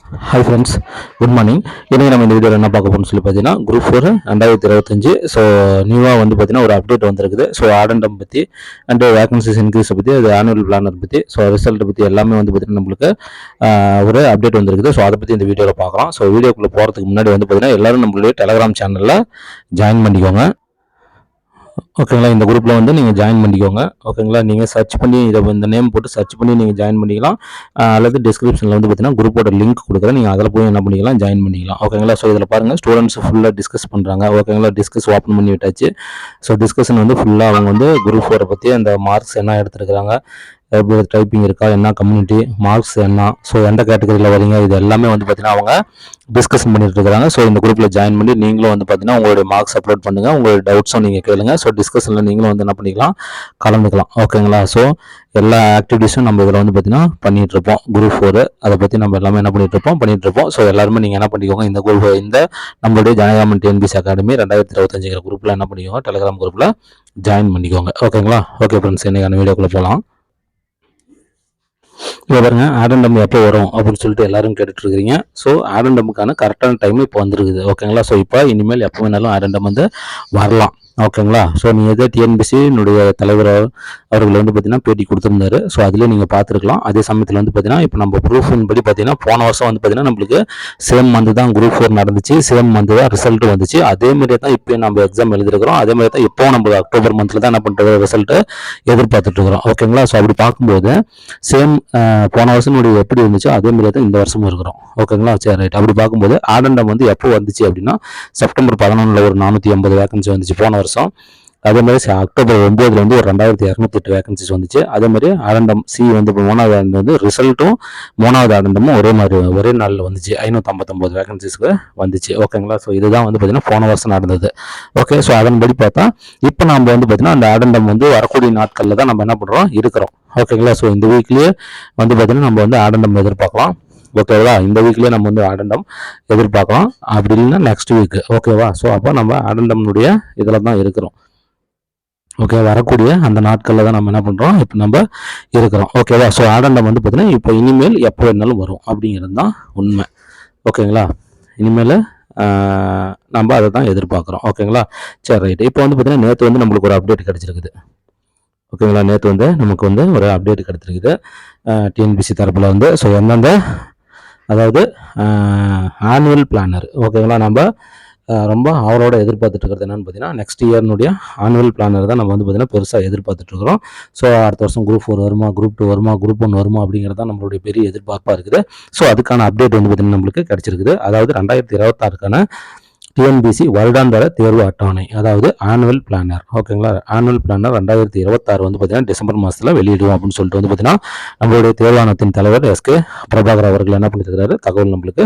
Hi friends, good morning. இன்றைக்கி நம்ம இந்த வீடியோவில் என்ன பார்க்க போகணும்னு சொல்லி பார்த்தீங்கன்னா குரூப் 4 2025. ஸோ நியூவாக வந்து பார்த்தீங்கன்னா ஒரு அப்டேட் வந்திருக்குது. ஸோ ஆடண்டம் பற்றி அண்ட் வேகன்சிஸ் இன்க்ரீஸை பற்றி, அது ஆனுவல் பிளானர் பற்றி, ஸோ ரிசல்ட்டை பற்றி எல்லாமே வந்து பார்த்தீங்கன்னா நம்மளுக்கு ஒரு அப்டேட் வந்திருக்குது. ஸோ அதை பற்றி இந்த வீடியோவில் பார்க்கலாம். ஸோ வீடியோக்குள்ளே போகிறதுக்கு முன்னாடி வந்து பார்த்தீங்கன்னா எல்லோரும் நம்மளுடைய டெலகிராம் சேனலில் ஜாயின் பண்ணிக்கோங்க. ஓகேங்களா, இந்த குரூப்பில் வந்து நீங்கள் ஜாயின் பண்ணிக்கோங்க. ஓகேங்களா, நீங்கள் சர்ச் பண்ணி இந்த நேம் போட்டு சர்ச் பண்ணி நீங்கள் ஜாயின் பண்ணிக்கலாம். அல்லது டிஸ்கிரிப்ஷனில் வந்து பார்த்தீங்கன்னா குரூப்போட லிங்க் கொடுக்குறேன், நீங்கள் அதில் போய் என்ன பண்ணிக்கலாம், ஜாயின் பண்ணிக்கலாம். ஓகேங்களா, ஸோ இதில் பாருங்கள் ஸ்டூடெண்ட்ஸ் ஃபுல்லாக டிஸ்கஸ் பண்ணுறாங்க. ஓகேங்களா, டிஸ்கஸ் ஓப்பன் பண்ணி விட்டாச்சு. ஸோ டிஸ்கஷன் வந்து ஃபுல்லாக அவங்க வந்து குரூப் 4 பற்றி அந்த மார்க்ஸ் என்ன எடுத்துருக்காங்க, எப்படி டைப்பிங் இருக்கா, என்ன கம்யூனிட்டி மார்க்ஸ் என்ன, ஸோ எந்த கேட்டகரியில் வரீங்க, இது எல்லாமே வந்து பார்த்தீங்கன்னா அவங்க டிஸ்கஷன் பண்ணிட்டு இருக்காங்க. ஸோ இந்த குரூப்பில் ஜாயின் பண்ணி நீங்களும் வந்து பார்த்தீங்கன்னா உங்களுடைய மார்க்ஸ் அப்லோட் பண்ணுங்கள், உங்களுடைய டவுட்ஸும் நீங்கள் கேளுங்க. ஸோ டிஸ்கஷனில் நீங்களும் வந்து என்ன பண்ணிக்கலாம், கலந்துக்கலாம். ஓகேங்களா, ஸோ எல்லா ஆக்டிவிட்டீஸும் நம்ம இதில் வந்து பார்த்தீங்கன்னா பண்ணிட்டு இருப்போம். குரூப் 4 அதை பற்றி நம்ம எல்லாமே என்ன பண்ணிட்டு இருப்போம். ஸோ எல்லாருமே நீங்கள் என்ன பண்ணிக்கோங்க, இந்த குரூப் இந்த நம்மளுடைய ஜனகாமன் டிஎன்பிசி அகாடமி 2025 குரூப்பில் என்ன பண்ணிக்கோங்க, டெலிகிராம் குரூப்பில் ஜாயின் பண்ணிக்கோங்க. ஓகேங்களா, ஓகே ஃப்ரெண்ட்ஸ், இன்னைக்கான வீடியோக்குள்ளே போகலாம். இப்போ பாருங்க, ஆடண்டம் எப்போ வரும் அப்படின்னு சொல்லிட்டு எல்லாரும் கேட்டுட்டு இருக்கிறீங்க. ஸோ ஆடண்டமுக்கான கரெக்டான டைம் இப்போ வந்துருக்குது. ஓகேங்களா, ஸோ இப்போ இனிமேல் எப்போ வேணாலும் ஆடண்டம் வந்து வரலாம். ஓகேங்களா, ஸோ நீங்கள் எதோ டிஎன்பிசியினுடைய தலைவர் அவர்கள் வந்து பார்த்தீங்கன்னா பேட்டி கொடுத்துருந்தாரு. ஸோ அதிலே நீங்கள் பார்த்துருக்கலாம். அதே சமயத்தில் வந்து பார்த்தீங்கன்னா இப்போ நம்ம குரூப் 1 படி பார்த்தீங்கன்னா போன வருஷம் வந்து பார்த்தீங்கன்னா நம்மளுக்கு சேம் மந்த் தான் குரூப் 4 நடந்துச்சு, சேம் மந்த் தான் ரிசல்ட் வந்துச்சு. அதே மாதிரியே தான் இப்போ நம்ம எக்ஸாம் எழுதிருக்கிறோம். அதே மாதிரி தான் இப்போ நம்ம அக்டோபர் மந்த்தில் தான் என்ன பண்ணுறது, ரிசல்ட்டு எதிர்பார்த்துட்டு இருக்கிறோம். ஓகேங்களா, ஸோ அப்படி பார்க்கும்போது சேம் போன வருஷம் எப்படி இருந்துச்சோ அதே மாதிரி தான் இந்த வருஷமும் இருக்கிறோம். ஓகேங்களா, சரி ரைட். அப்படி பார்க்கும்போது ஆடண்டம் வந்து எப்போ வந்துச்சு அப்படின்னா செப்டம்பர் 11 ஒரு 480 வேகன்சி வந்துச்சு போன வருஷம். அதே மாதிரி அக்டோபர் 9 வந்து ஒரு 2208 வேகன்சிஸ் வந்துச்சு. அதே மாதிரி ஆடண்டம் சி வந்து இப்போ 3வது ஆண்டு வந்து ரிசல்ட்டும் 3வது ஆடண்டமும் ஒரே நாளில் வந்துச்சு. 559 வேகன்சிஸ்க்கு வந்துச்சு. ஓகேங்களா, ஸோ இதுதான் வந்து பார்த்தீங்கன்னா போன வருஷம் நடந்தது. ஓகே, ஸோ அதன்படி பார்த்தா இப்போ நம்ம வந்து பார்த்தீங்கன்னா அந்த ஆடண்டம் வந்து வரக்கூடிய நாட்களில் தான் நம்ம என்ன பண்ணுறோம் இருக்கிறோம். ஓகேங்களா, ஸோ இந்த வீக்லேயே வந்து பார்த்தீங்கன்னா நம்ம வந்து ஆடண்டம் எதிர்பார்க்கலாம். ஓகேவா, இந்த வீக்லேயே நம்ம வந்து ஆடண்டம் எதிர்பார்க்கலாம். அப்படி இல்லைன்னா நெக்ஸ்ட் வீக். ஓகேவா, ஸோ அப்போ நம்ம ஆடண்டம்னுடைய இதில் தான் இருக்கிறோம். ஓகே, வரக்கூடிய அந்த நாட்களில் தான் நம்ம என்ன பண்ணுறோம், இப்போ நம்ம இருக்கிறோம். ஓகேவா, ஸோ ஆடண்டம் வந்து பார்த்தீங்கன்னா இப்போ இனிமேல் எப்போ வேணாலும் வரும் அப்படிங்கிறது தான் உண்மை. ஓகேங்களா, இனிமேல் நம்ம அதை தான் எதிர்பார்க்குறோம். ஓகேங்களா, சரி ரைட். இப்போ வந்து பார்த்தீங்கன்னா நேற்று வந்து நம்மளுக்கு ஒரு அப்டேட் கிடச்சிருக்குது. ஓகேங்களா, நேற்று வந்து நமக்கு வந்து ஒரு அப்டேட் கிடச்சிருக்குது டிஎன்பிசி தரப்பில் வந்து. ஸோ எந்தெந்த அதாவது ஆனுவல் பிளானர். ஓகேங்களா, நம்ம ரொம்ப அவரோட எதிர்பார்த்துட்டு இருக்கிறது என்னன்னு பார்த்தீங்கன்னா நெக்ஸ்ட் இயர்னுடைய ஆனுவல் பிளானர் தான் நம்ம வந்து பார்த்தீங்கன்னா பெருசாக எதிர்பார்த்துட்டு இருக்கிறோம். ஸோ அடுத்த வருஷம் குரூப் 4 வருமா, குரூப் 2 வருமா, குரூப் 1 வருமா அப்படிங்கிறது தான் நம்மளுடைய பெரிய எதிர்பார்ப்பாக இருக்குது. ஸோ அதுக்கான அப்டேட் வந்து பார்த்தீங்கன்னா நம்மளுக்கு கிடச்சிருக்குது. அதாவது 2026க்கான டிஎன்பிசி வருடாந்திர தேர்வு அட்டவணை, அதாவது ஆனுவல் பிளானர். ஓகேங்களா, ஆனுவல் பிளானர் 2026 வந்து பார்த்தீங்கன்னா டிசம்பர் மாதத்தில் வெளியிடுவோம் அப்படின்னு சொல்லிட்டு வந்து பார்த்தீங்கன்னா நம்மளுடைய தேர்வாணத்தின் தலைவர் எஸ்கே பிரபாகர் அவர்கள் என்ன பண்ணியிருக்கிறாரு, தகவல் நம்மளுக்கு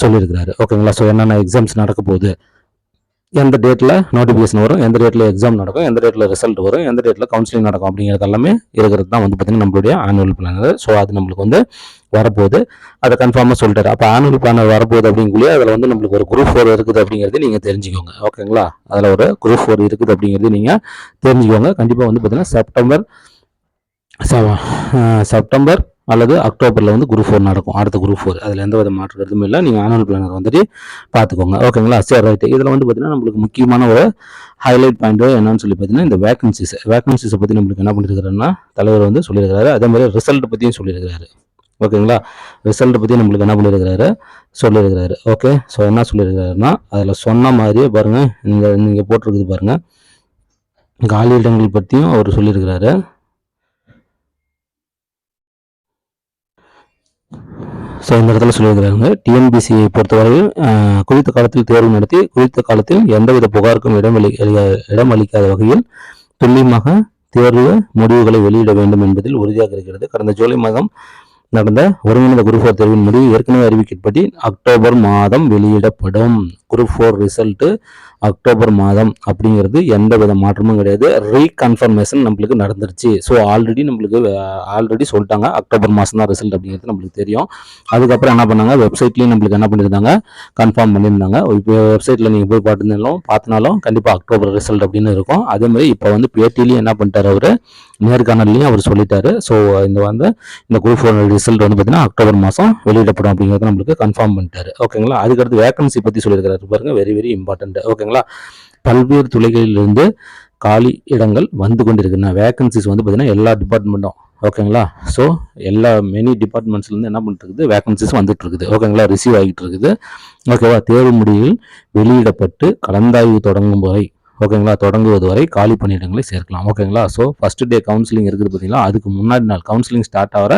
சொல்லியிருக்கிறாரு. ஓகேங்களா, ஸோ என்னென்ன எக்ஸாம்ஸ் நடக்க போகுது, எந்த டேட்டில் நோட்டிஃபிகேஷன் வரும், எந்த டேட்டில் எக்ஸாம் நடக்கும், எந்த டேட்டில் ரிசல்ட் வரும், எந்த டேட்டில் கவுன்சிலிங் நடக்கும் அப்படிங்கிறது எல்லாமே இருக்கிறது தான் வந்து பார்த்தீங்கன்னா நம்மளுடைய ஆனுவல் பிளானர். ஸோ அது நம்மளுக்கு வந்து வரப்போகுது, அதை கன்ஃபார்மாக சொல்லிட்டாரு. அப்போ ஆனுவல் பிளானர் வரப்போகுது அப்படிங்குள்ளே அதில் வந்து நம்மளுக்கு ஒரு குரூப் 4 இருக்குது அப்படிங்கிறது நீங்கள் தெரிஞ்சுக்கோங்க. ஓகேங்களா, அதில் ஒரு குரூப் 4 இருக்குது அப்படிங்கிறது நீங்கள் தெரிஞ்சுக்கோங்க. கண்டிப்பாக வந்து பார்த்தீங்கன்னா செப்டம்பர் அல்லது அக்டோபரில் வந்து குரூப் 4 நடக்கும், அடுத்த குரூப் 4. அதில் எந்த வித மாற்று கருத்தும் இல்லை. நீங்கள் ஆனுவல் பிளானர் வந்துட்டு பார்த்துக்கோங்க. ஓகேங்களா, சரி ரைட்டு. இதில் வந்து பார்த்தீங்கன்னா நம்மளுக்கு முக்கியமான ஒரு ஹைலைட் பாயிண்ட் என்னன்னு சொல்லி பார்த்தீங்கன்னா இந்த வேகன்சிஸை பற்றி நம்மளுக்கு என்ன பண்ணியிருக்கிறாருன்னா தலைவர் வந்து சொல்லியிருக்கிறாரு. அதே மாதிரி ரிசல்ட் பற்றியும் சொல்லியிருக்கிறாரு. ஓகேங்களா, ரிசல்ட் பற்றி நம்மளுக்கு என்ன சொல்லியிருக்கிறாரு. ஓகே, ஸோ என்ன சொல்லியிருக்கிறாருன்னா அதில் சொன்ன மாதிரியே பாருங்கள், நீங்கள் போட்டிருக்குது பாருங்கள், காலியிடங்கள் பற்றியும் அவர் சொல்லியிருக்கிறாரு. ஸோ இந்த இடத்துல சொல்லியிருக்கிறாங்க, டிஎன்பிசியை பொறுத்தவரையில் குறித்த காலத்தில் தேர்வு நடத்தி குறித்த காலத்தில் எந்தவித புகாருக்கும் இடமளிக்காத வகையில் துல்லியமாக தேர்வு முடிவுகளை வெளியிட வேண்டும் என்பதில் உறுதியாக இருக்கிறது. கடந்த ஜூலை மாதம் நடந்த ஒருங்கிணைந்த குரூப் 4 தேர்வின் முடிவு ஏற்கனவே அறிவிக்கப்பட்டு அக்டோபர் மாதம் வெளியிடப்படும். குரூப் 4 ரிசல்ட்டு அக்டோபர் மாதம் அப்படிங்கிறது எந்த வித மாற்றமும் கிடையாது. ரீகன்ஃபர்மேஷன் நம்மளுக்கு நடந்துருச்சு. ஸோ ஆல்ரெடி சொல்லிட்டாங்க அக்டோபர் மாதம் தான் ரிசல்ட் அப்படிங்கிறது நம்மளுக்கு தெரியும். அதுக்கப்புறம் என்ன பண்ணாங்க, வெப்சைட்லேயும் நம்மளுக்கு என்ன பண்ணியிருந்தாங்க, கன்ஃபார்ம் பண்ணியிருந்தாங்க. இப்போ வெப்சைட்டில் நீங்கள் போய் பார்த்தினாலும் கண்டிப்பாக அக்டோபர் ரிசல்ட் அப்படின்னு இருக்கும். அதே மாதிரி இப்போ வந்து பேட்டிலையும் என்ன பண்ணிட்டார், அவர் நேர்காணல்லையும் அவர் சொல்லிட்டாரு. ஸோ இந்த குரூப் 4 ரிசல்ட் வந்து பார்த்தீங்கன்னா அக்டோபர் மாதம் வெளியிடப்படும் அப்படிங்கிறத நம்மளுக்கு கன்ஃபார்ம் பண்ணிட்டாரு. ஓகேங்களா. அதுக்கடுத்து வேகன்சி பற்றி சொல்லியிருக்கிறாரு பாருங்க, வெரி வெரி இம்பார்ட்டன்ட். ஓகேங்களா. பல்வேறு துறைகளிலிருந்து காலி இடங்கள் வந்து கொண்டிருக்குன்னா வேகன்சிஸ் வந்து பார்த்தீங்கன்னா எல்லா டிபார்ட்மெண்ட்டும். ஓகேங்களா. ஸோ எல்லா மெனி டிபார்ட்மெண்ட்ஸ்லேருந்து என்ன பண்ணிட்டு இருக்குது, வேகன்சிஸ் வந்துட்டு இருக்குது. ஓகேங்களா. ரிசீவ் ஆகிட்டு இருக்குது. ஓகேவா. தேர்வு முடிவில் வெளியிடப்பட்டு கலந்தாய்வு தொடங்கும் வரை, ஓகேங்களா, தொடங்குவது வரை காலி பணியிடங்களை சேர்க்கலாம். ஓகேங்களா. ஸோ ஃபர்ஸ்ட் டே கவுன்சிலிங் இருக்குது பார்த்தீங்களா, அதுக்கு முன்னாடி நாள் கவுன்சிலிங் ஸ்டார்ட் ஆகிற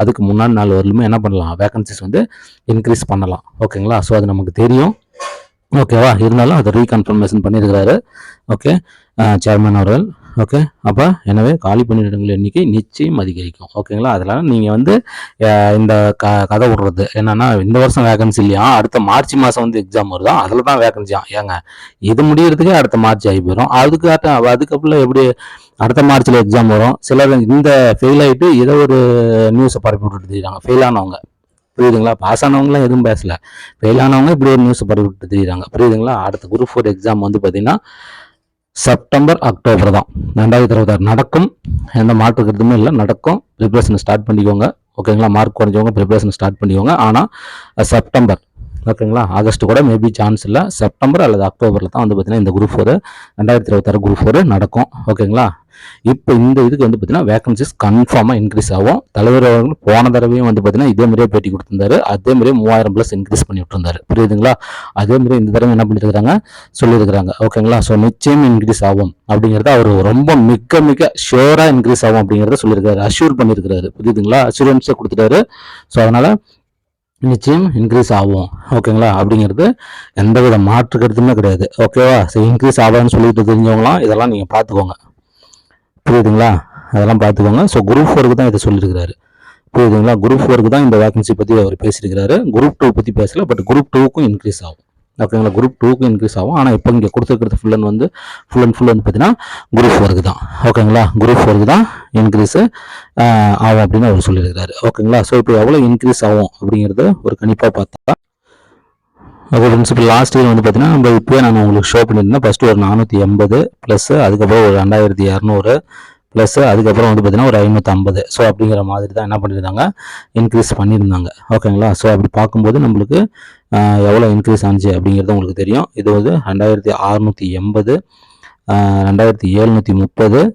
அதுக்கு முன்னாடி நாள் வரலுமே என்ன பண்ணலாம், வேகன்சிஸ் வந்து இன்க்ரீஸ் பண்ணலாம். ஓகேங்களா. ஸோ அது நமக்கு தெரியும். ஓகேவா. இருந்தாலும் அதை ரீகன்ஃபர்மேஷன் பண்ணியிருக்கிறாரு. ஓகே, சேர்மன் அவர்கள். ஓகே, அப்போ எனவே காலி பணியிடங்கள் எண்ணிக்கை நிச்சயம் அதிகரிக்கும். ஓகேங்களா. அதெல்லாம் நீங்கள் வந்து இந்த கதை விடுறது என்னன்னா, இந்த வருஷம் வேகன்சி இல்லையா, அடுத்த மார்ச் மாதம் வந்து எக்ஸாம் வருதா, அதில் தான் வேகன்சியா. ஏங்க இது முடியறதுக்கே அடுத்த மார்ச் ஆகி போயிடும். அதுக்கப்புறம் எப்படி அடுத்த மார்ச்சில் எக்ஸாம் வரும். சிலர் இந்த ஃபெயில் ஆகிட்டு ஏதோ ஒரு நியூஸை பரப்பி விட்டுட்டு தெரியுறாங்க, ஃபெயில் ஆனவங்க. புரியுதுங்களா. பாஸ் ஆனவங்களாம் எதுவும் பேசல, ஃபெயில் ஆனவங்க இப்படி ஒரு நியூஸ் பரப்பி விட்டு தெரியுறாங்க. புரியுதுங்களா. அடுத்த குரூப் 4 எக்ஸாம் வந்து பார்த்தீங்கன்னா செப்டம்பர் அக்டோபர் தான் 2026 நடக்கும். எந்த மாற்று கருத்துமே இல்லை, நடக்கும். ப்ரிப்பரேஷன் ஸ்டார்ட் பண்ணிக்கோங்க. ஓகேங்களா. மார்க் குறைஞ்சவங்க ப்ரிப்பரேஷன் ஸ்டார்ட் பண்ணிக்கோங்க. ஆனால் செப்டம்பர், ஓகேங்களா, ஆகஸ்ட் கூட மேபி சான்ஸ் இல்லை. செப்டம்பர் அல்லது அக்டோபரில் தான் வந்து பார்த்தீங்கன்னா இந்த குரூப் 4 2026 குரூப் 4 நடக்கும். ஓகேங்களா. இப்போ இந்த இதுக்கு வந்து பார்த்தீங்கன்னா வேகன்சிஸ் கன்ஃபார்மாக இன்க்ரீஸ் ஆகும். தலைவர் அவர்கள் போன தடவையும் வந்து பார்த்தீங்கன்னா இதே மாதிரியே பேட்டி கொடுத்திருந்தாரு. அதே மாதிரியே 3000+ இன்க்ரீஸ் பண்ணி விட்டுருந்தாரு. புரியுதுங்களா. அதே மாதிரி இந்த தடவை என்ன பண்ணியிருக்கிறாங்க, சொல்லியிருக்கிறாங்க. ஓகேங்களா. ஸோ நிச்சயம் இன்க்ரீஸ் ஆகும் அப்படிங்கிறத அவர் ரொம்ப மிக மிக ஷியோராக இன்க்ரீஸ் ஆகும் அப்படிங்கிறத சொல்லியிருக்காரு, அஷ்யூர் பண்ணியிருக்கிறாரு. புரியுதுங்களா. அஷூரன்ஸை கொடுத்துட்டாரு. ஸோ அதனால் நிச்சயம் இன்க்ரீஸ் ஆகும். ஓகேங்களா. அப்படிங்கிறது எந்தவித மாற்று கருத்துமே கிடையாது. ஓகேவா. ஸோ இன்க்ரீஸ் ஆகாதுன்னு சொல்லிட்டு தெரிஞ்சவங்களாம் இதெல்லாம் நீங்கள் பார்த்துக்கோங்க. புரியுதுங்களா. அதெல்லாம் பார்த்துக்கோங்க. ஸோ குரூப் 4க்கு தான் இதை சொல்லியிருக்கிறாரு. புரியுதுங்களா. குரூப் 4க்கு தான் இந்த வேகன்சி பற்றி அவர் பேசியிருக்கிறாரு. குரூப் 2 பற்றி பேசல. பட் குரூப் 2க்கும் இன்க்ரீஸ் ஆகும். ஓகேங்களா. குரூப் 2க்கும் இன்க்ரீஸ் ஆகும். ஆனால் இப்போ இங்கே கொடுத்துருக்கிறது ஃபுல் வந்து பார்த்தீங்கன்னா குரூப் 4க்கு தான். ஓகேங்களா. குரூப் 4க்கு தான் இன்க்ரீஸ் ஆகும் அப்படின்னு அவர் சொல்லியிருக்கிறாரு. ஓகேங்களா. ஸோ இப்போ எவ்வளோ இன்க்ரீஸ் ஆகும் அப்படிங்கிறத ஒரு கணிப்பாக பார்த்தா, ஓகே ஃப்ரெண்ட்ஸ், இப்போ லாஸ்ட் இயர் வந்து பார்த்தீங்கன்னா நம்ம இப்போயே நான் உங்களுக்கு ஷோ பண்ணியிருந்தேன். ஃபஸ்ட்டு ஒரு 480 ப்ளஸ், அதுக்கப்புறம் ஒரு 2200 ப்ளஸ், அதுக்கப்புறம் வந்து பார்த்தீங்கன்னா ஒரு 550. ஸோ அப்படிங்கிற மாதிரி தான் என்ன பண்ணியிருந்தாங்க, இன்க்ரீஸ் பண்ணியிருந்தாங்க. ஓகேங்களா. ஸோ அப்படி பார்க்கும்போது நம்மளுக்கு எவ்வளோ இன்க்ரீஸ் ஆனிச்சு அப்படிங்கிறது உங்களுக்கு தெரியும். இது வந்து 2680, 2730,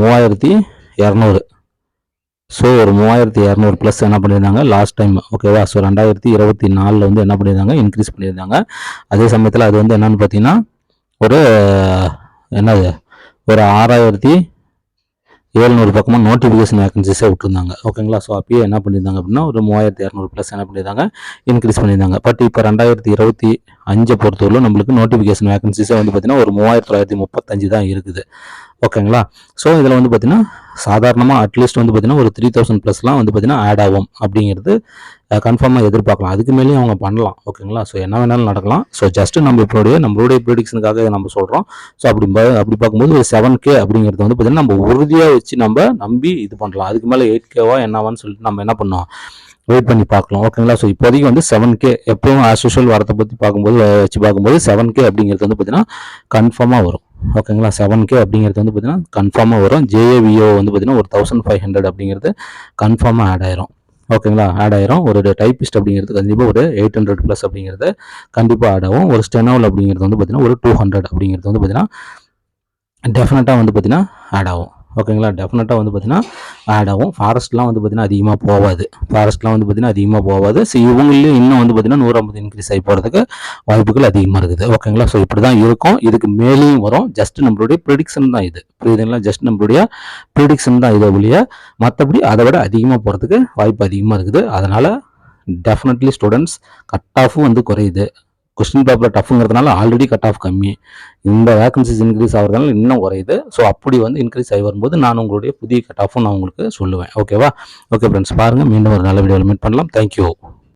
3200. ஸோ ஒரு 3200 ப்ளஸ் என்ன பண்ணியிருந்தாங்க லாஸ்ட் டைம். ஓகேவா. ஸோ 2024 வந்து என்ன பண்ணியிருந்தாங்க, இன்க்ரீஸ் பண்ணியிருந்தாங்க. அதே சமயத்தில் அது வந்து என்னன்னு பார்த்தீங்கன்னா ஒரு என்னது ஒரு 6700 பக்கமாக நோட்டிஃபிகேஷன் வேகன்சிஸே விட்டுருந்தாங்க. ஓகேங்களா. ஸோ அப்பயே என்ன பண்ணியிருந்தாங்க அப்படின்னா ஒரு 3200 ப்ளஸ் என்ன பண்ணியிருந்தாங்க, இன்க்ரீஸ் பண்ணியிருந்தாங்க. பட் இப்போ 2025 பொறுத்தவரைக்கும் நம்மளுக்கு நோட்டிஃபிகேஷன் வேகன்சிஸே வந்து பார்த்தீங்கன்னா ஒரு 3935 தான் இருக்குது. ஓகேங்களா. ஸோ இதில் வந்து பார்த்தீங்கன்னா சாதாரணமாக அட்லீஸ்ட் வந்து பார்த்தீங்கன்னா ஒரு 3000+ வந்து பார்த்தீங்கன்னா ஆட் ஆகும் அப்படிங்கிறது கன்ஃபார்மாக எதிர்பார்க்கலாம். அதுக்கு மேலேயும் அவங்க பண்ணலாம். ஓகேங்களா. ஸோ என்ன வேணாலும் நடக்கலாம். ஸோ ஜஸ்ட்டு நம்மளுடைய ப்ரெடிக்ஷனுக்காக இதை நம்ம சொல்கிறோம். ஸோ அப்படி பார்க்கும்போது ஒரு 7K அப்படிங்கிறது வந்து பார்த்தீங்கன்னா நம்ம உறுதியாக வச்சு நம்ம நம்பி இது பண்ணலாம். அதுக்கு மேலே 8Kவா என்னவான்னு சொல்லிட்டு நம்ம என்ன பண்ணோம், வெயிட் பண்ணி பார்க்கலாம். ஓகேங்களா. ஸோ இப்போதைக்கு வந்து 7K எப்பவும் ஆஸ் யூஷுவல் வரத்தை பற்றி வச்சு பார்க்கும்போது 7K அப்படிங்கிறது வந்து பார்த்தீங்கன்னா கன்ஃபார்மாக வரும். ஓகேங்களா. 7K அப்படிங்கிறது வந்து பார்த்தீங்கன்னா கன்ஃபார்மாக வரும். JAVO வந்து பார்த்தீங்கன்னா ஒரு 1500 அப்படிங்கிறது கன்ஃபார்மாக ஆட் ஆயிரும். ஓகேங்களா. ஆட் ஆயிரும். ஒரு டைப்பிஸ்ட் அப்படிங்கிறது கண்டிப்பாக ஒரு 800+ அப்படிங்கிறது கண்டிப்பாக ஆட் ஆகும். ஒரு ஸ்டெனோல் அப்படிங்கிறது வந்து பார்த்தீங்கன்னா ஒரு 200 அப்படிங்கிறது வந்து பார்த்தீங்கன்னா டெஃபினட்டாக வந்து பார்த்தீங்கன்னா ஆட் ஆகும். ஓகேங்களா. டெஃபினட்டாக வந்து பார்த்தீங்கன்னா ஆட் ஆகும். ஃபாரஸ்ட்லாம் வந்து பார்த்தீங்கன்னா அதிகமாக போகாது. ஸோ இவங்களே இன்னும் வந்து பார்த்தீங்கன்னா 150 இன்க்ரீஸ் ஆகி போகிறதுக்கு வாய்ப்புகள் அதிகமாக இருக்குது. ஓகேங்களா. ஸோ இப்படி தான் இருக்கும். இதுக்கு மேலேயும் வரும். ஜஸ்ட் நம்மளுடைய ப்ரெடிக்ஷன் தான் இது. புரியுதுங்களா. ஜஸ்ட் நம்மளுடைய ப்ரெடிக்ஷன் தான் இதை ஒழிய மற்றபடி அதை விட அதிகமாக போகிறதுக்கு வாய்ப்பு அதிகமாக இருக்குது. அதனால் டெஃபினெட்லி ஸ்டூடெண்ட்ஸ் கட் ஆஃபும் வந்து குறையுது. கொஸ்டின் பேப்பர் டஃப்ங்கிறதுனால ஆல்ரெடி கட் ஆஃப் கம்மி. இந்த வேகன்சிஸ் இன்க்ரீஸ் ஆகிறதுனால இன்னும் குறையுது. ஸோ அப்படி வந்து இன்க்ரீஸ் ஆகி வரும்போது நான் உங்களுடைய புதிய கட் ஆஃபும் நான் உங்களுக்கு சொல்லுவேன். ஓகேவா. ஓகே ஃப்ரெண்ட்ஸ், பாருங்கள். மீண்டும் ஒரு நல்ல வீடியோவில் மீட் பண்ணலாம். தேங்க்யூ.